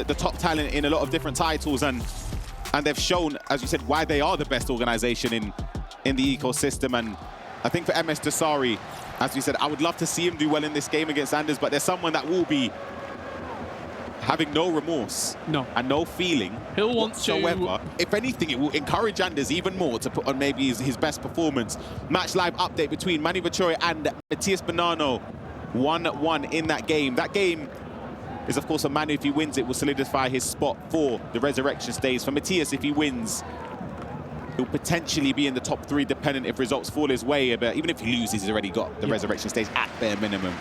the top talent in a lot of different titles, and they've shown, as you said, why they are the best organization in the ecosystem. And I think for Msdossary, as we said, I would love to see him do well in this game against Anders, but there's someone that will be having no remorse and no feeling He'll want whatsoever. to... If anything, it will encourage Anders even more to put on maybe his best performance. Match live update between Manu Vejrgang and Matthias Bonanno, 1-1 in that game. That game is, of course, a Manu. If he wins, it will solidify his spot for the resurrection stage. For Matthias, if he wins, he'll potentially be in the top 3, dependent if results fall his way. But even if he loses, he's already got the resurrection stage at bare minimum.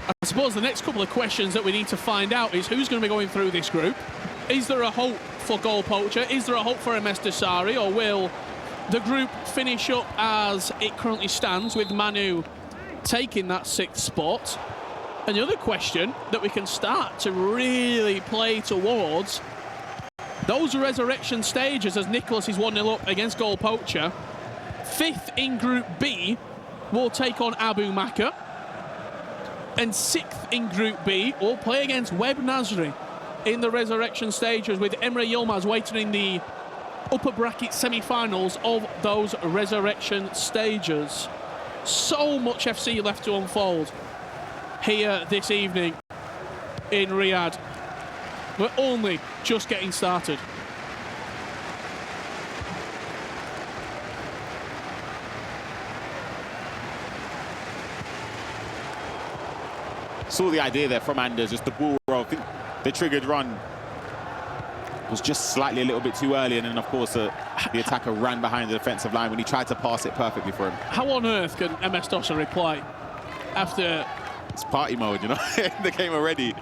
I suppose the next couple of questions that we need to find out is who's going to be going through this group. Is there a hope for Goal Poacher? Is there a hope for Msdossary? Or will the group finish up as it currently stands, with Manu taking that 6th spot? And the other question that we can start to really play towards, those resurrection stages, as Nicholas is 1-0 up against Goal Poacher. 5th in Group B will take on Abu Maka. And 6th in Group B will play against Web Nasri in the resurrection stages, with Emre Yilmaz waiting in the upper bracket semi-finals of those resurrection stages. So much FC left to unfold here this evening in Riyadh. We're only just getting started. Saw the idea there from Anders, just the ball roll. I think the triggered run was just slightly a little bit too early, and then of course the attacker ran behind the defensive line when he tried to pass it perfectly for him. How on earth can Msdossary play after... It's party mode, you know, in the game already.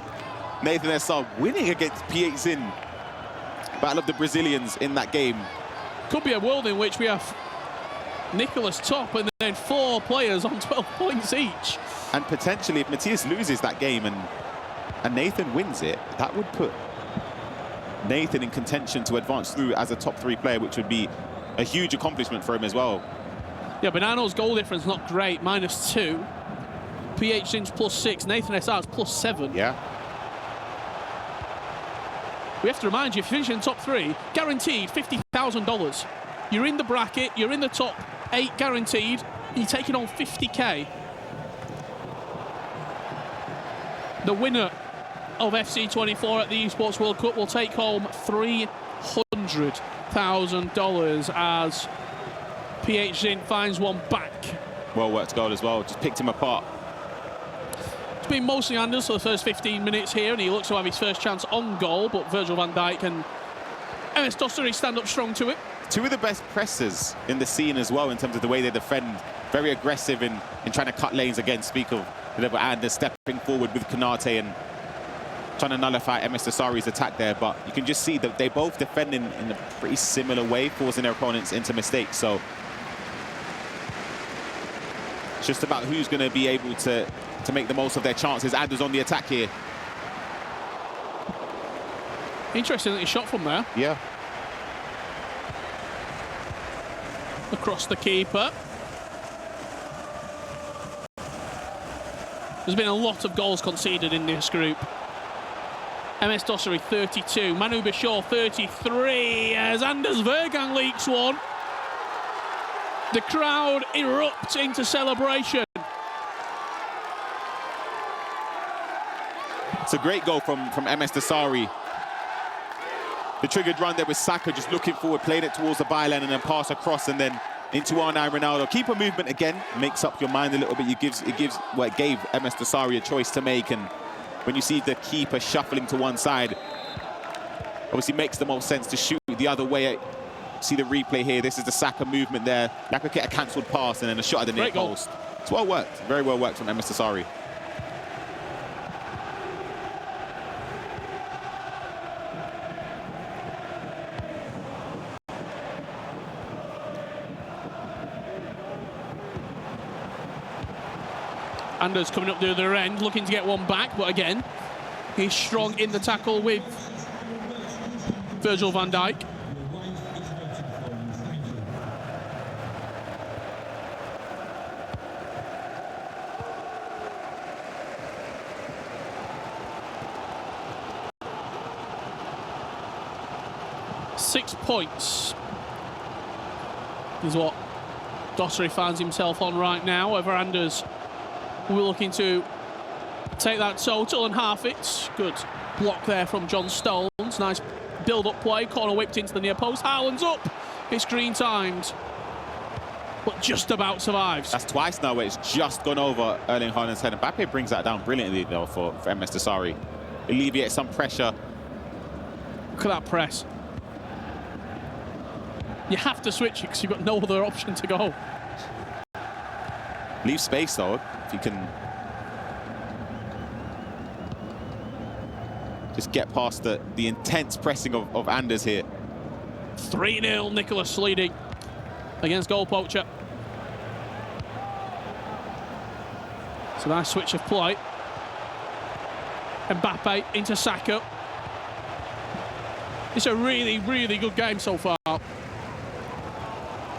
Nathan Essar winning against PH Zin. Battle of the Brazilians in that game. Could be a world in which we have Nicholas top and then 4 players on 12 points each. And potentially, if Matthias loses that game and Nathan wins it, that would put Nathan in contention to advance through as a top 3 player, which would be a huge accomplishment for him as well. Yeah, Bonanno's goal difference not great, -2. PH Zin's +6, Nathan Essar's +7. Yeah. We have to remind you, if you finish in top 3, guaranteed $50,000. You're in the bracket, you're in the top 8 guaranteed, you're taking on 50K. The winner of FC24 at the Esports World Cup will take home $300,000 as PH Zin finds one back. Well worked goal as well, just picked him apart. It's been mostly Anders for the first 15 minutes here, and he looks to have his first chance on goal, but Virgil van Dijk and Msdossary stand up strong to it. 2 of the best pressers in the scene as well, in terms of the way they defend. Very aggressive in trying to cut lanes again. Speak of Anders stepping forward with Konate and trying to nullify Msdossary's attack there, but you can just see that they both defend in a pretty similar way, forcing their opponents into mistakes. So it's just about who's going to be able to make the most of their chances. Anders on the attack here. Interesting that he shot from there. Yeah. Across the keeper. There's been a lot of goals conceded in this group. Msdossary 32, Manu Vejrgang 33, as Anders Vejrgang leaks one. The crowd erupts into celebration. It's a great goal from Msdossary. The triggered run there with Saka just looking forward, played it towards the byline and then pass across and then into R9 Ronaldo. Keeper movement again makes up your mind a little bit. It gave Msdossary a choice to make, and when you see the keeper shuffling to one side, obviously makes the most sense to shoot the other way. See the replay here. This is the Saka movement there. That could get a cancelled pass and then a shot at the near post. It's well worked. Very well worked from Msdossary. Anders coming up the other end, looking to get one back, but again, he's strong in the tackle with Virgil van Dijk. 6 points is what Msdossary finds himself on right now. However, Anders will be looking to take that total and half it. Good block there from John Stones. Nice build-up play. Corner whipped into the near post. Haaland's up. It's green timed, but just about survives. That's twice now where it's just gone over Erling Haaland's head. And Mbappe brings that down brilliantly, though, for Msdossary. Alleviates some pressure. Look at that press. You have to switch it because you've got no other option to go. Leave space, though, if you can just get past the intense pressing of Anders here. 3-0, Nicholas leading against goal poacher. It's a nice switch of play. Mbappe into Saka. It's a really, really good game so far.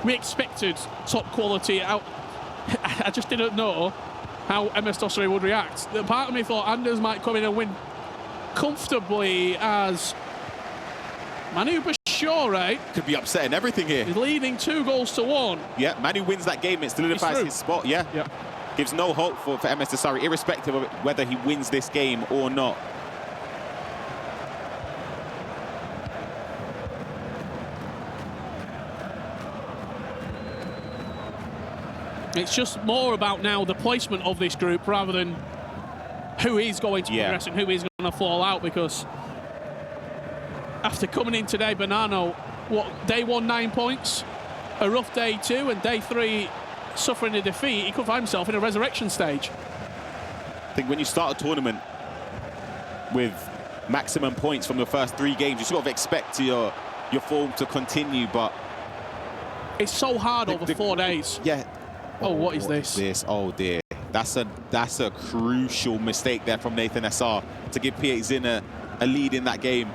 We expected top quality out. I just didn't know how Msdossary would react. The part of me thought Anders might come in and win comfortably, as Manu could be upsetting everything here. He's leading 2-1. Yeah, Manu wins that game. It solidifies his spot. Yeah. Gives no hope for Msdossary, irrespective of whether he wins this game or not. It's just more about now the placement of this group rather than who is going to progress and who is going to fall out, because after coming in today, Bonanno, day 1, 9 points, a rough day 2, and day 3 suffering a defeat, he could find himself in a resurrection stage. I think when you start a tournament with maximum points from the first 3 games, you sort of expect your form to continue, but it's so hard over 4 days. Yeah. Oh, what is this? Oh dear. That's a crucial mistake there from Nathan SR to give PH a lead in that game.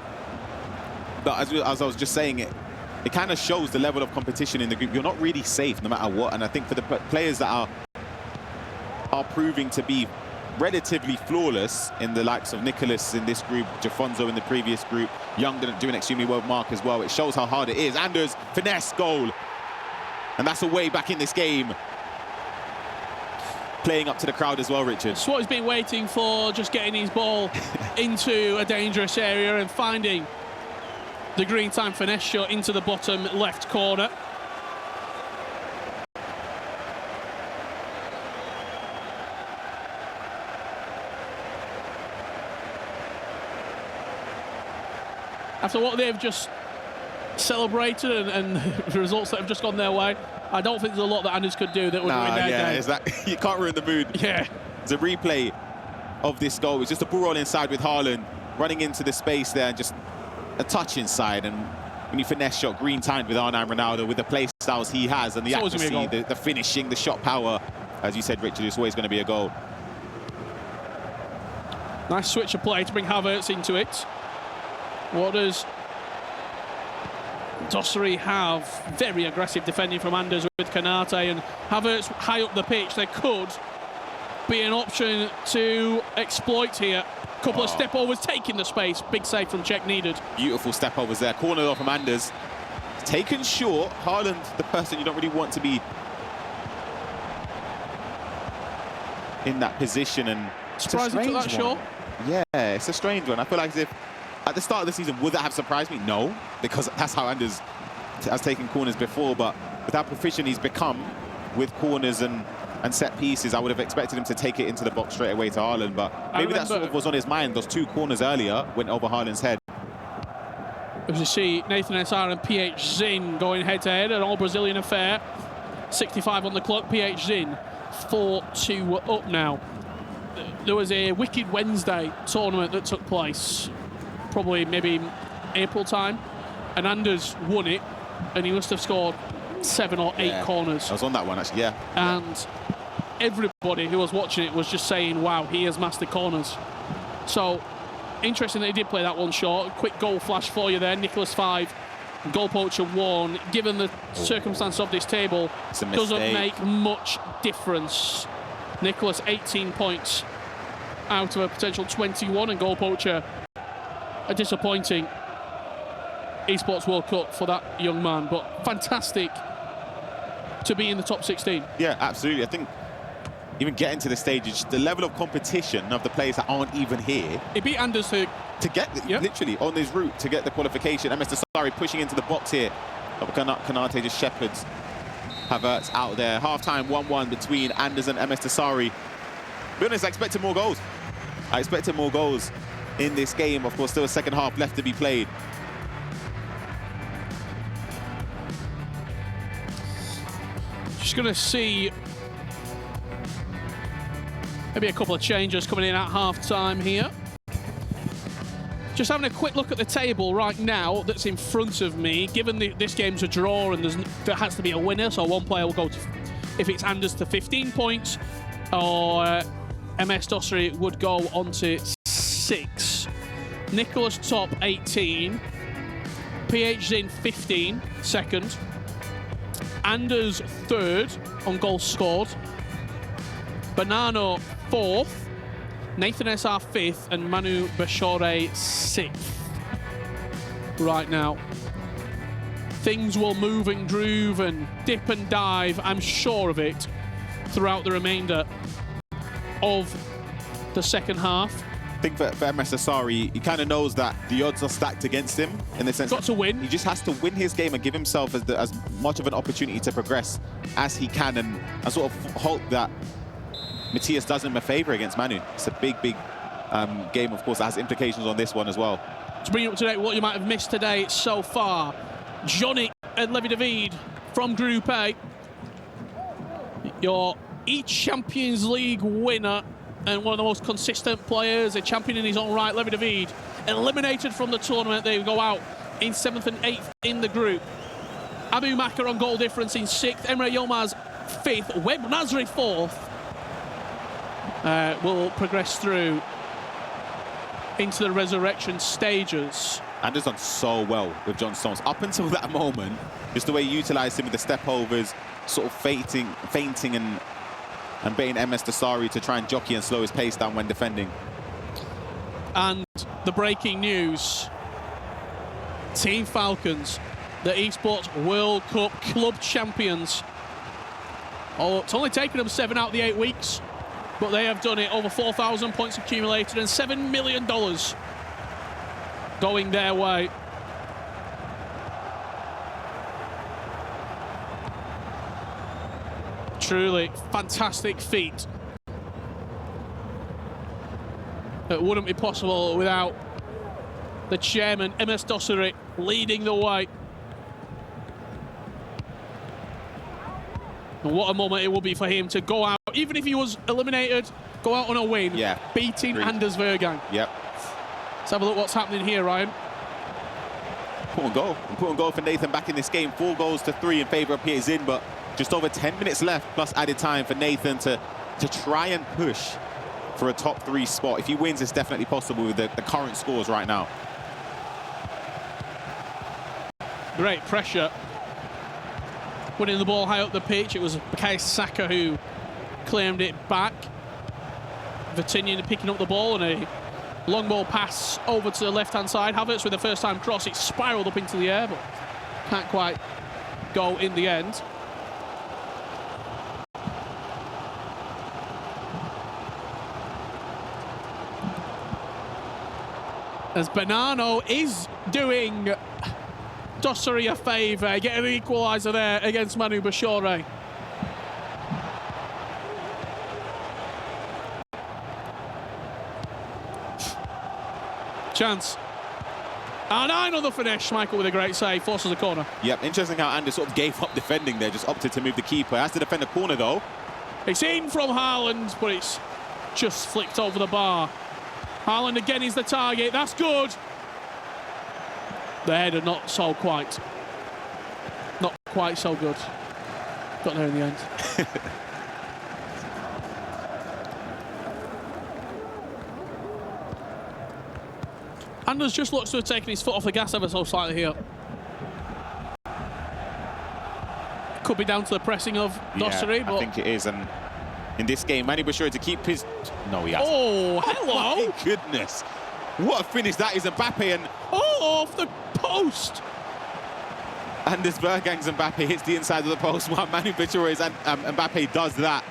But as I was just saying, it kind of shows the level of competition in the group. You're not really safe no matter what. And I think for the players that are proving to be relatively flawless, in the likes of Nicholas in this group, Jafonzo in the previous group, Young doing extremely well, Mark as well, it shows how hard it is. Anders, finesse goal. And that's a way back in this game. Playing up to the crowd as well, Richard. It's what he's been waiting for, just getting his ball into a dangerous area and finding the green time finesse shot into the bottom left corner. After what they've just celebrated and the results that have just gone their way, I don't think there's a lot that Anders could do that would win their game. You can't ruin the mood. Yeah. It's a replay of this goal. It's just a ball roll inside with Haaland running into the space there, and just a touch inside. And when you finesse shot, green timed with R9 Ronaldo, with the play styles he has and the accuracy, the finishing, the shot power. As you said, Richard, it's always going to be a goal. Nice switch of play to bring Havertz into it. What does Msdossary have? Very aggressive defending from Anders with Kanate, and Havertz high up the pitch. There could be an option to exploit here. Couple of step overs, taking the space. Big save from Czech needed. Beautiful step overs there. Corner off from Anders. Taken short. Haaland, the person you don't really want to be in that position. And surprised he took that shot. Yeah, it's a strange one. I feel like as if at the start of the season, would that have surprised me? No, because that's how Anders has taken corners before. But with how proficient he's become with corners and set pieces, I would have expected him to take it into the box straight away to Haaland. But maybe that sort of was on his mind. Those 2 corners earlier went over Haaland's head. As you see, Nathan SR and PH Zin going head-to-head, an all-Brazilian affair. 65 on the clock, PH Zin 4-2 up now. There was a Wicked Wednesday tournament that took place, probably maybe April time, and Anders won it, and he must have scored 7 or 8 corners. I was on that one, actually, And everybody who was watching it was just saying, wow, he has mastered corners. So, interesting that he did play that one short. Quick goal flash for you there. Nicholas 5, goal poacher 1. Given the circumstance of this table, doesn't make much difference. Nicholas 18 points out of a potential 21, and goal poacher a disappointing Esports World Cup for that young man, but fantastic to be in the top 16. Yeah, absolutely. I think even getting to the stage, it's the level of competition of the players that aren't even here. He beat Anders to get literally on his route to get the qualification. Msdossary pushing into the box here. Kanate just shepherds Havertz out there. Half-time 1-1 between Anders and Msdossary. To be honest, I expected more goals. I expected more goals in this game. Of course, still a second half left to be played. Just going to see maybe a couple of changes coming in at half-time here. Just having a quick look at the table right now that's in front of me. Given this game's a draw and there has to be a winner, so one player will go to, if it's Anders, to 15 points, or Msdossary would go on to 6. Nicholas top 18. PHZin 15, second. Anders third on goals scored. Banano fourth. Nathan SR 5th and Manu Msdossary 6th. Right now, things will move and groove and dip and dive, I'm sure of it, throughout the remainder of the second half. I think for Msdossary, he kind of knows that the odds are stacked against him in the sense got to win. He just has to win his game and give himself as much of an opportunity to progress as he can, and sort of hope that Matthias does him a favour against Manu. It's a big game, of course, that has implications on this one as well. To bring you up to date what you might have missed today so far, Johnny and Levi David from Group A. Your Champions League winner and one of the most consistent players, a champion in his own right, Levi David, eliminated from the tournament. They go out in 7th and 8th in the group. Abu Makar on goal difference in 6th, Emre Yilmaz 5th, Web Nasri 4th. Will progress through into the resurrection stages. Anders done so well with John Stones. Up until that moment, just the way he utilised him with the step overs, sort of fainting and baiting Msdossary to try and jockey and slow his pace down when defending. And the breaking news, Team Falcons, the Esports World Cup club champions. Oh, it's only taken them 7 out of the 8 weeks. But they have done it. Over 4,000 points accumulated and $7 million going their way. Truly fantastic feat. It wouldn't be possible without the chairman, Msdossary, leading the way. And what a moment it will be for him to go out, even if he was eliminated, go out on a win, beating Anders Vejrgang. Yep. Let's have a look what's happening here, Ryan. Important goal for Nathan back in this game. 4 goals to 3 in favour of PHZin, but just over 10 minutes left, plus added time for Nathan to try and push for a top 3 spot. If he wins, it's definitely possible with the current scores right now. Great pressure. Winning the ball high up the pitch. It was Bukayo Saka who claimed it back. Vitinha picking up the ball and a long ball pass over to the left-hand side. Havertz with the first-time cross. It spiralled up into the air, but can't quite go in the end. As Banano is doing Msdossary a favour, getting an equaliser there against Manu Msdossary. Chance. And another finish. Michael with a great save, forces a corner. Yep, interesting how Anders sort of gave up defending there, just opted to move the keeper. Has to defend the corner though. It's in from Haaland, but it's just flicked over the bar. Haaland again is the target. That's good. The header not so quite. Not quite so good. Got there in the end. Anders just looks to have taken his foot off the gas ever so slightly here. Could be down to the pressing of Msdossary, but I think it is. And in this game, Manu Msdossary to keep his... No, he hasn't. Oh, hello! My goodness. What a finish that is, Mbappe, and... Oh, off the post! And this Vejrgang's Mbappe hits the inside of the post while Manu Vejrgang's Mbappe does that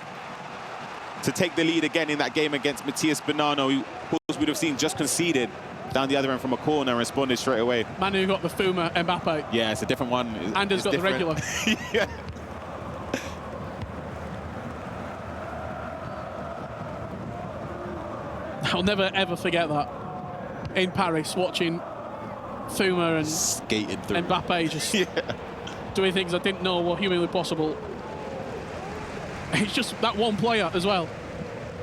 to take the lead again in that game against Matías Bonanno, who, of course, we'd have seen just conceded down the other end from a corner and responded straight away. Manu got the Fuma Mbappe. Yeah, it's a different one. Anders got different. The regular. Yeah. I'll never, ever forget that. In Paris, watching Fuma and skating through Mbappe just doing things I didn't know were humanly possible. It's just that one player as well.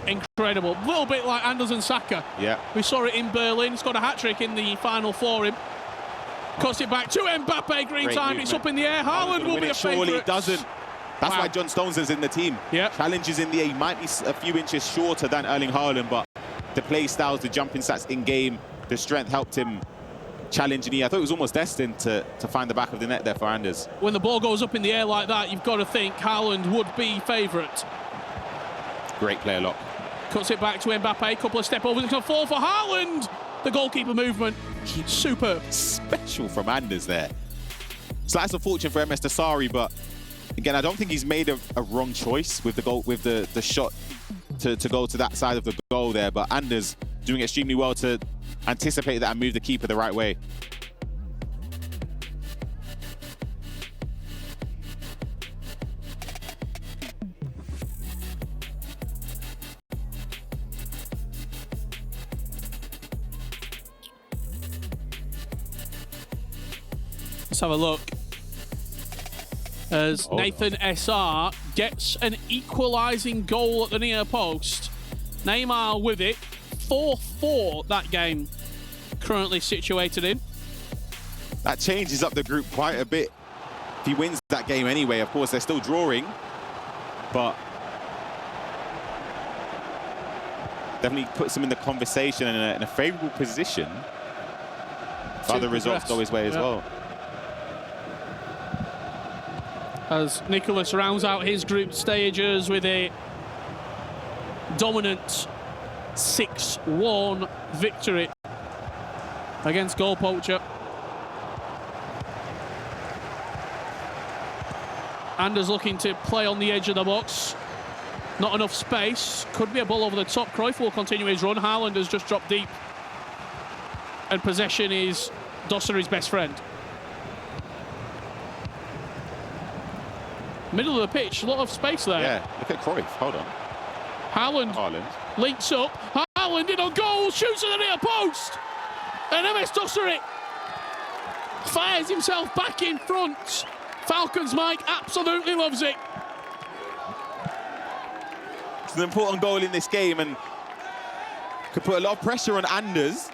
Incredible. A little bit like Anders and Saka. Yeah. We saw it in Berlin. He's got a hat-trick in the final for him. Cuts it back to Mbappe. Green Great time. movement. It's up in the air. Haaland will be a favourite. Surely it doesn't. That's why John Stones is in the team. Yeah. Challenges in the air. He might be a few inches shorter than Erling Haaland, but the play styles, the jumping stats in game, the strength helped him challenge. And I thought it was almost destined to find the back of the net there for Anders. When the ball goes up in the air like that, you've got to think Haaland would be favourite. Great player lock. Cuts it back to Mbappe. Couple of step overs. It's going to fall for Haaland. The goalkeeper movement. Superb. Special from Anders there. Slice of fortune for Msdossary, but again, I don't think he's made a wrong choice with the goal, with the shot to go to that side of the goal there. But Anders doing extremely well to anticipate that and move the keeper the right way. Let's have a look. As Nathan SR gets an equalising goal at the near post. Neymar with it. 4-4 that game currently situated in. That changes up the group quite a bit. If he wins that game anyway, of course, they're still drawing, but definitely puts him in the conversation and in a favourable position if other results go his way as well. As Nicholas rounds out his group stages with a dominant 6-1 victory against Goal Poacher. Anders looking to play on the edge of the box. Not enough space. Could be a ball over the top. Cruyff will continue his run. Haaland has just dropped deep. And possession is Msdossary's best friend. Middle of the pitch, a lot of space there. Yeah, look at Cruyff, hold on. Haaland links up. Haaland in on goal, shoots at the near post. And Msdossary fires himself back in front. Falcons Mike absolutely loves it. It's an important goal in this game and could put a lot of pressure on Anders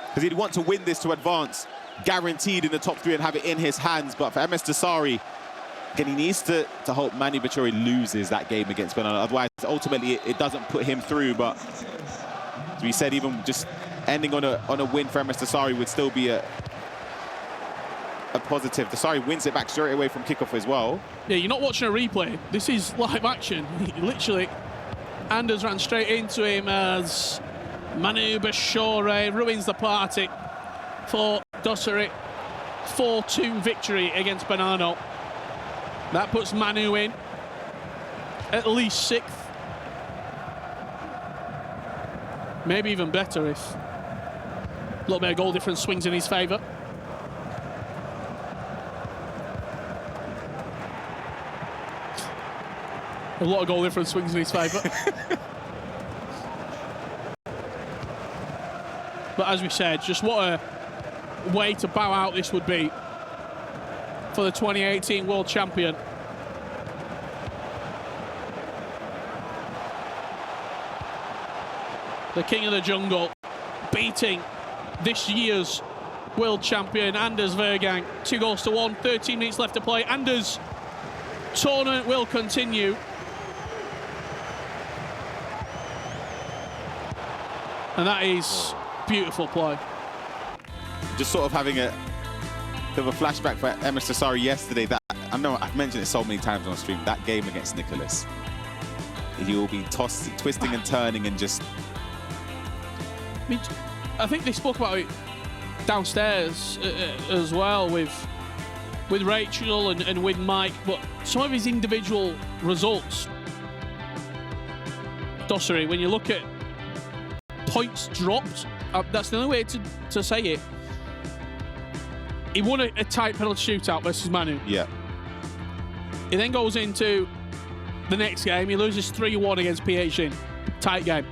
because he'd want to win this to advance, guaranteed in the top three and have it in his hands. But for Msdossary, again, he needs to hope Manu Vejrgang loses that game against Bonanno. Otherwise, ultimately, it doesn't put him through. But as we said, even just ending on a win for Msdossary would still be a positive. Msdossary wins it back straight away from kickoff as well. Yeah, you're not watching a replay. This is live action. Literally, Anders ran straight into him as Manu Vejrgang ruins the party for Msdossary. 4-2 victory against Bonanno. That puts Manu in at least 6th. Maybe even better if a little bit of goal difference swings in his favour. A lot of goal difference swings in his favour. But as we said, just what a way to bow out this would be for the 2018 world champion. The king of the jungle beating this year's world champion Anders Vejrgang. 2-1, 13 minutes left to play. Anders' tournament will continue. And that is beautiful play. Just sort of having a bit of a flashback for Msdossary yesterday. That I know I've mentioned it so many times on stream. That game against Nicholas, he will be twisting and turning and just. I think they spoke about it downstairs as well with with Rachel and with Mike, but some of his individual results. Msdossary, when you look at points dropped, that's the only way to say it. He won a tight penalty shootout versus Manu. Yeah. He then goes into the next game. He loses 3-1 against PH. Tight game.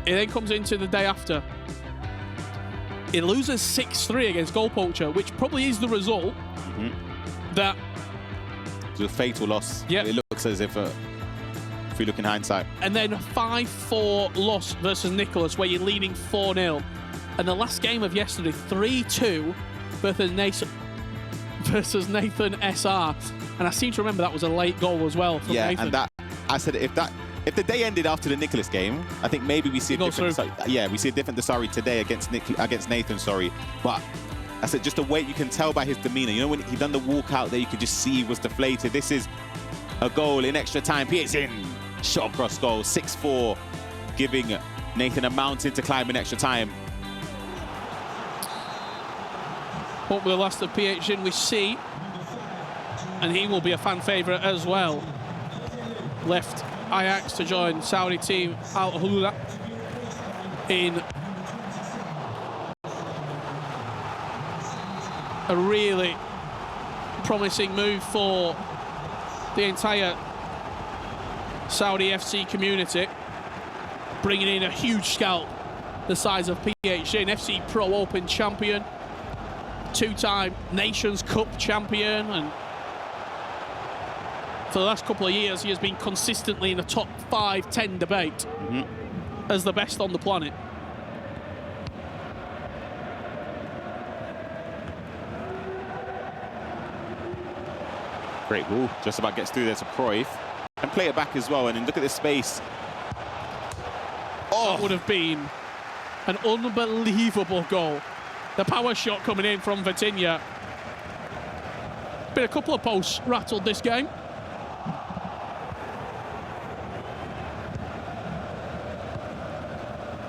He then comes into the day after. He loses 6-3 against Goal Poacher, which probably is the result that... It's a fatal loss. Yep. It looks as if we look in hindsight. And then a 5-4 loss versus Nicholas, where you're leading 4-0. And the last game of yesterday, 3-2 versus Nathan SR. And I seem to remember that was a late goal as well from Nathan. And that, I said, if the day ended after the Nicholas game, I think maybe we see a different... we see a different Msdossary today against Nathan, sorry. But I said, just the way you can tell by his demeanor. You know, when he done the walkout there, you could just see he was deflated. This is a goal in extra time. It's in. Shot across goal. 6-4, giving Nathan a mountain to climb in extra time. Hopefully the last of PH in we see. And he will be a fan favourite as well. Left Ajax to join Saudi team Al Hula in a really promising move for the entire Saudi FC community, bringing in a huge scalp the size of PH, an FC Pro Open champion, two-time Nations Cup champion, and for the last couple of years he has been consistently in the top 5-10 debate as the best on the planet. Great ball, just about gets through there to Cruyff. And play it back as well, and look at this space. That would have been an unbelievable goal. The power shot coming in from Vejrgang. Been a couple of posts rattled this game.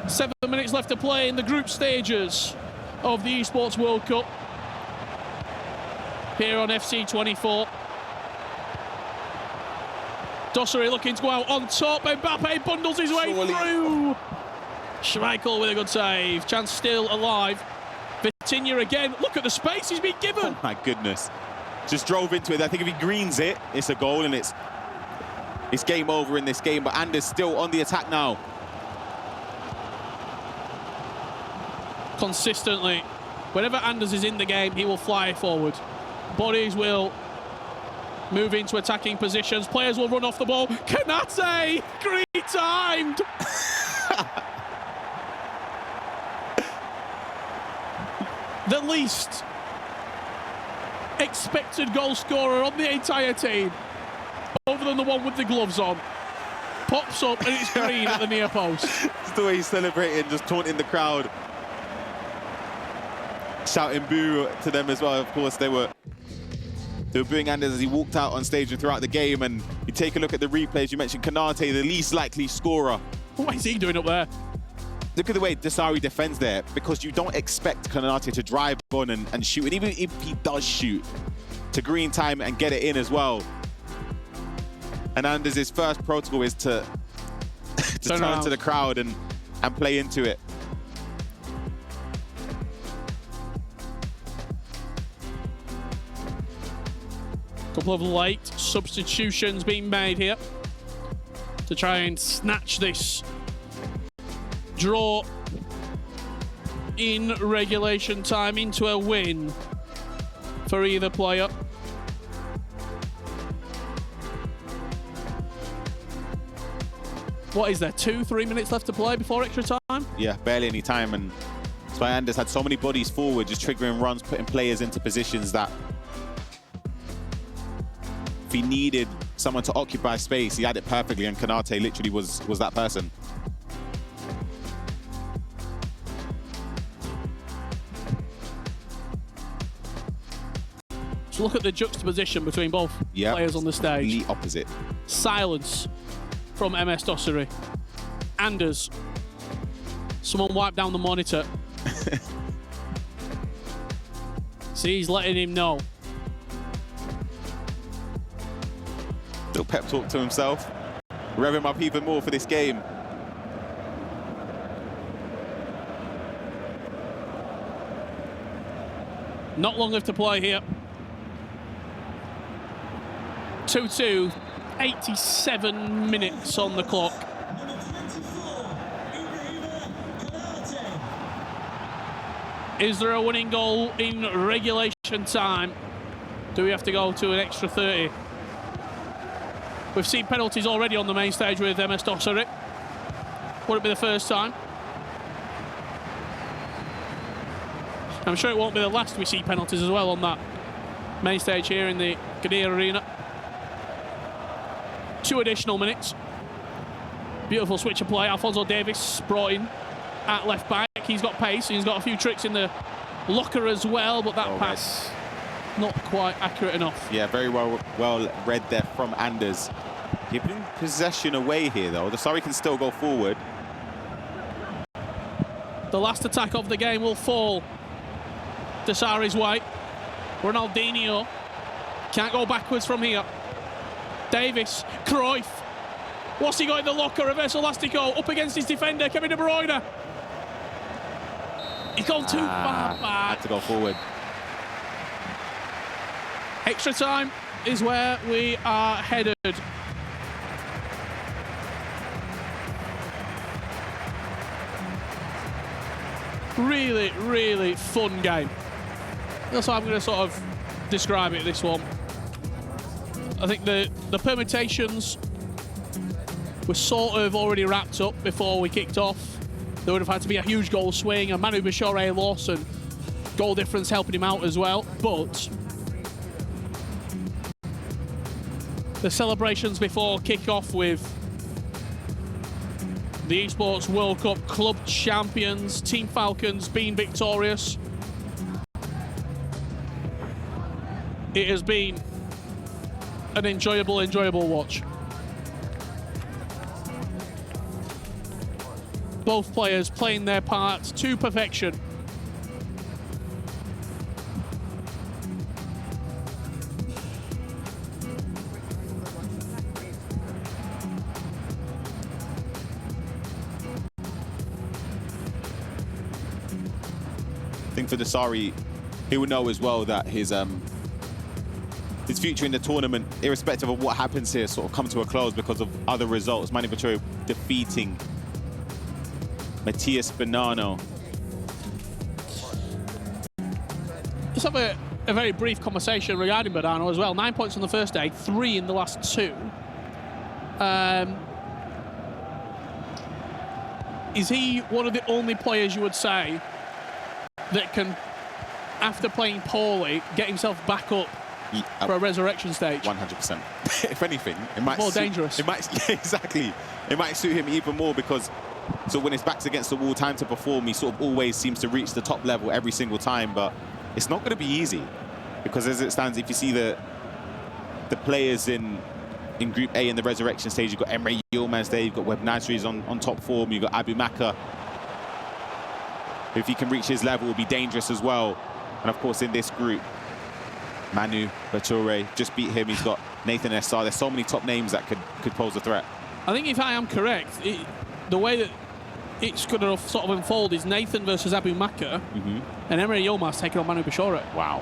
Seven minutes left to play in the group stages of the Esports World Cup here on FC 24. Msdossary looking to go out on top. Mbappe bundles his way through. Schmeichel with a good save. Chance still alive. Vejrgang again. Look at the space he's been given. Oh my goodness. Just drove into it. I think if he greens it, it's a goal, and it's game over in this game. But Anders still on the attack now. Consistently, whenever Anders is in the game, he will fly forward. Bodies will move into attacking positions. Players will run off the ball. Kanate! Great timed! The least expected goal scorer on the entire team, other than the one with the gloves on, pops up and it's green at the near post. It's the way he's celebrating, just taunting the crowd. Shouting boo to them as well. Of course, they were booing Anders as he walked out on stage and throughout the game. And you take a look at the replays, you mentioned Kanate, the least likely scorer. What is he doing up there? Look at the way Msdossary defends there, because you don't expect Kanate to drive on and shoot. And even if he does shoot, to green time and get it in as well. And Anders' first protocol is to turn to the crowd and play into it. Couple of late substitutions being made here to try and snatch this draw in regulation time into a win for either player. What is there, 2-3 minutes left to play before extra time? Yeah, barely any time, and that's why Anders had so many bodies forward, just triggering runs, putting players into positions that if he needed someone to occupy space, he had it perfectly, and Kanate literally was that person. So look at the juxtaposition between both players on the stage. The opposite. Silence from Msdossary. Anders. Someone wiped down the monitor. See, he's letting him know Little pep talk to himself. Rev him up even more for this game. Not long left to play here. 2-2, 87 minutes on the clock. Is there a winning goal in regulation time? Do we have to go to an extra 30? We've seen penalties already on the main stage with Msdossary. Wouldn't be the first time. I'm sure it won't be the last we see penalties as well on that main stage here in the Gadir Arena. 2 additional minutes. Beautiful switch of play. Alphonso Davies brought in at left back. He's got pace. He's got a few tricks in the locker as well, but that pass not quite accurate enough. Yeah, very well read there from Anders. Giving possession away here, though. The Surrey can still go forward. The last attack of the game will fall Msdossary's way. Ronaldinho can't go backwards from here. Davis, Cruyff. What's he got in the locker? Reverse Elastico up against his defender, Kevin De Bruyne. He's gone too far back. Had to go forward. Extra time is where we are headed. Really, really fun game. That's how I'm going to sort of describe it, this one. I think the permutations were sort of already wrapped up before we kicked off. There would have had to be a huge goal swing, a Manu Bashore loss, and goal difference helping him out as well. But the celebrations before kick-off with the Esports World Cup club champions, Team Falcons being victorious. It has been an enjoyable watch. Both players playing their parts to perfection. I think for Msdossary, he would know as well that his future in the tournament, irrespective of what happens here, sort of come to a close because of other results. Manu Bashore defeating Matthias Bonanno. Let's have a very brief conversation regarding Bonanno as well. 9 points on the first day, 3 in the last 2. Is he one of the only players you would say that can, after playing poorly, get himself back up for a resurrection stage? 100%. If anything, it might more dangerous. It might, yeah, exactly. It might suit him even more because, so when his back's against the wall, time to perform, he sort of always seems to reach the top level every single time. But it's not going to be easy because, as it stands, if you see the players in Group A in the resurrection stage, you've got Emre Yilmaz there, you've got Msdossary's on top form, you've got Abu Maka. If he can reach his level, it will be dangerous as well. And of course, in this group, Manu Bashore just beat him. He's got Nathan Essar. There's so many top names that could pose a threat. I think if I am correct, the way that it's going to sort of unfold is Nathan versus Abu Maka, and Emre Yilmaz taking on Manu Bashore. Wow.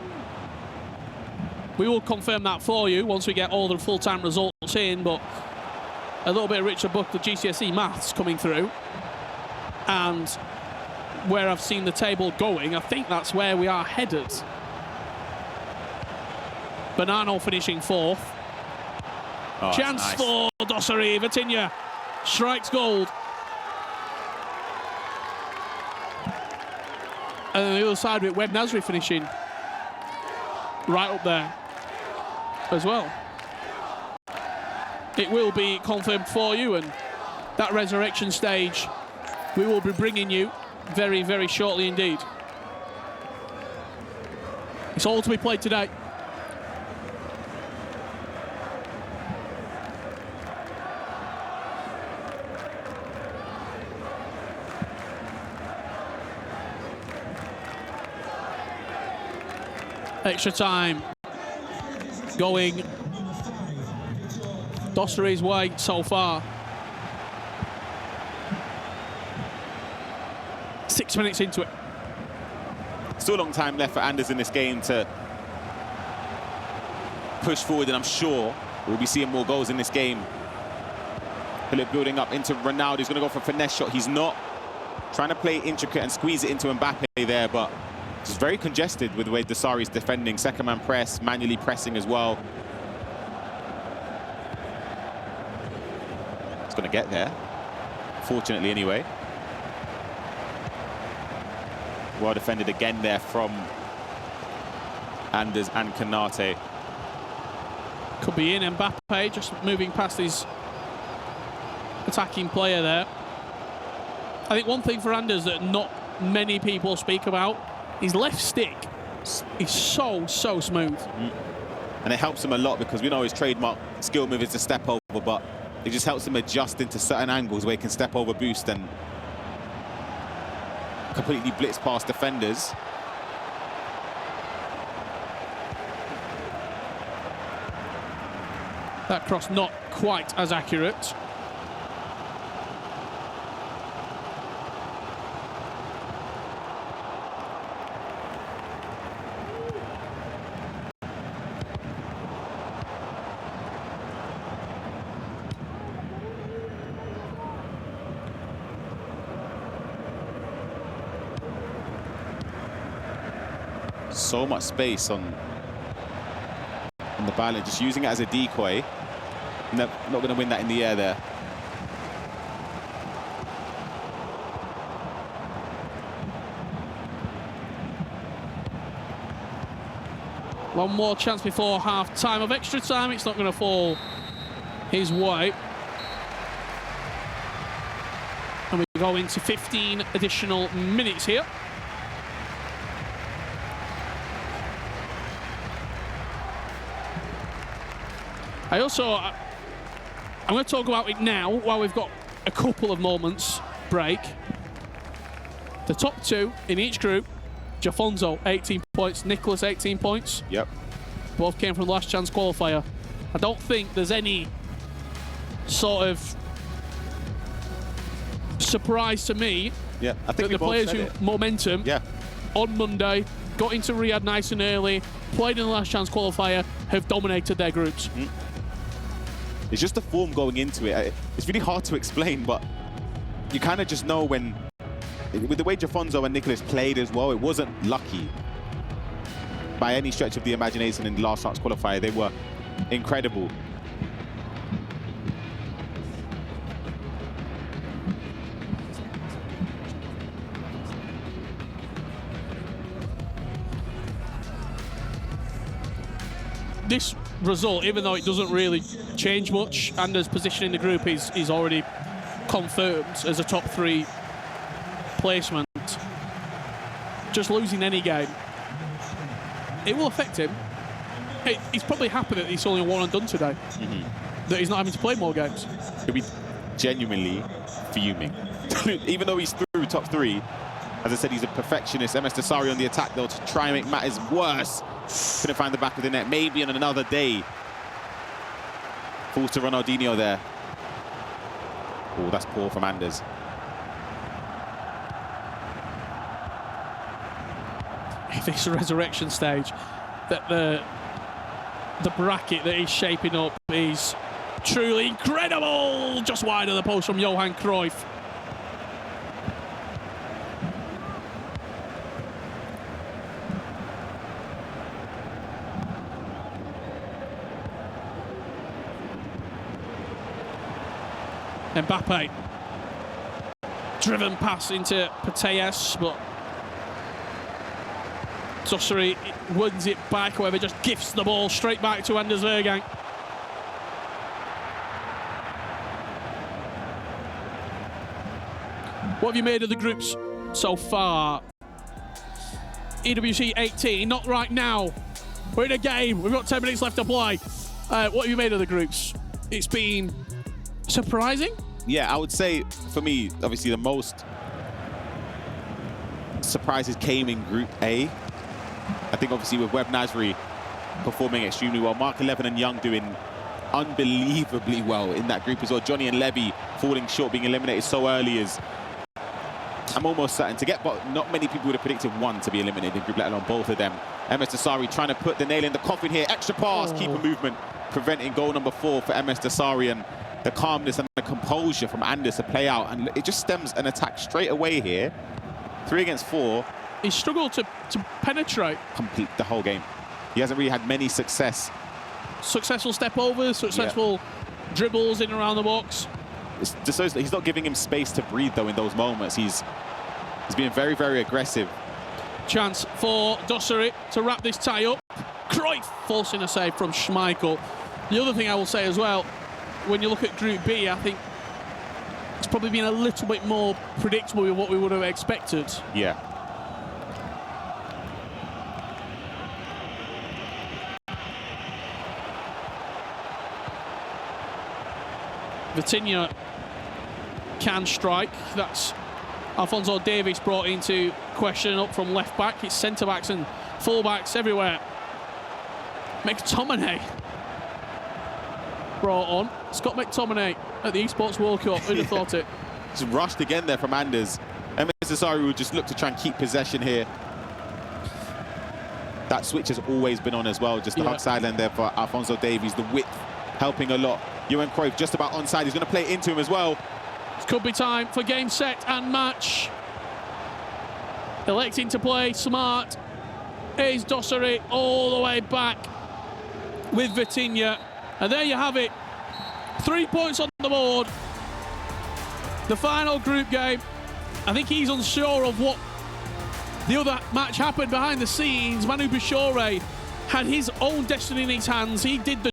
We will confirm that for you once we get all the full-time results in, but a little bit of Richard Buck, the GCSE maths coming through, and where I've seen the table going, I think that's where we are headed. Bonanno finishing 4th. Oh, chance nice for Msdossary. Vitinha strikes gold. And on the other side with Msdossary finishing right up there as well. It will be confirmed for you, and that resurrection stage we will be bringing you very, very shortly indeed. It's all to be played today. Extra time going Msdossary's way so far. 6 minutes into it. Still a long time left for Anders in this game to push forward, and I'm sure we'll be seeing more goals in this game. Philip building up into Ronaldo. He's going to go for a finesse shot. He's not trying to play intricate and squeeze it into Mbappe there, but it's very congested with the way Msdossary's defending. Second man press, manually pressing as well. It's going to get there, fortunately anyway. Well defended again there from Anders and Kanate. Could be in. Mbappe just moving past his attacking player there. I think one thing for Anders that not many people speak about, his left stick is so smooth. And it helps him a lot because we know his trademark skill move is to step over, but it just helps him adjust into certain angles where he can step over, boost, and completely blitz past defenders. That cross not quite as accurate. So much space on the ball, just using it as a decoy. Not going to win that in the air there. One more chance before half-time of extra time. It's not going to fall his way. And we go into 15 additional minutes here. I'm going to talk about it now while we've got a couple of moments break. The top two in each group, Jafonso 18 points, Nicholas 18 points. Yep. Both came from the last chance qualifier. I don't think there's any sort of surprise to me. Yeah, I think that the players who momentum on Monday got into Riyadh nice and early, played in the last chance qualifier, have dominated their groups. It's just the form going into it. It's really hard to explain, but you kind of just know when, with the way Jafonso and Nicholas played as well, it wasn't lucky by any stretch of the imagination in the last chance qualifier. They were incredible. This result, even though it doesn't really change much, Anders' position in the group is already confirmed as a top 3 placement. Just losing any game, it will affect him. He's probably happy that he's only one and done today, that he's not having to play more games. He'll be genuinely fuming. Even though he's through top 3, as I said, he's a perfectionist. Msdossary on the attack, though, to try and make matters worse. Couldn't find the back of the net. Maybe on another day. Falls to Ronaldinho there. Oh, that's poor from Anders. This resurrection stage, that the bracket that he's shaping up is truly incredible. Just wide of the post from Johan Cruyff. Mbappe, driven pass into Pateas, but Msdossary wins it back, however, just gifts the ball straight back to Anders Vejrgang. What have you made of the groups so far? EWC 18, not right now. We're in a game, we've got 10 minutes left to play. What have you made of the groups? It's been surprising? Yeah, I would say, for me, obviously the most surprises came in Group A. I think obviously with Msdossary performing extremely well, Mark 11 and Young doing unbelievably well in that group as well. Johnny and Levy falling short, being eliminated so early is, I'm almost certain to get, but not many people would have predicted one to be eliminated in group, let alone both of them. Msdossary trying to put the nail in the coffin here. Extra pass, keeper movement, preventing goal number 4 for Msdossary, and the calmness and the composure from Anders to play out. And it just stems an attack straight away here. 3 against 4. He struggled to penetrate. Complete the whole game. He hasn't really had many Successful step overs, successful dribbles in and around the box. It's just, he's not giving him space to breathe, though, in those moments. He's being very, very aggressive. Chance for Dossary to wrap this tie up. Cruyff forcing a save from Schmeichel. The other thing I will say as well, when you look at Group B, I think it's probably been a little bit more predictable with what we would have expected. Yeah. Vitinha can strike. That's Alphonso Davies brought into question up from left back. It's centre backs and full backs everywhere. McTominay brought on. Scott McTominay at the Esports World Cup. Who'd have thought it? Just rushed again there from Anders. Msdossary will just look to try and keep possession here. That switch has always been on as well. Just the hug sideline there for Alphonso Davies. The width helping a lot. Johan Cruyff just about onside. He's going to play it into him as well. This could be time for game, set and match. Electing to play smart is Dossary all the way back with Vitinha. And there you have it. 3 points on the board. The final group game. I think he's unsure of what the other match happened behind the scenes. Manu had his own destiny in his hands. He did the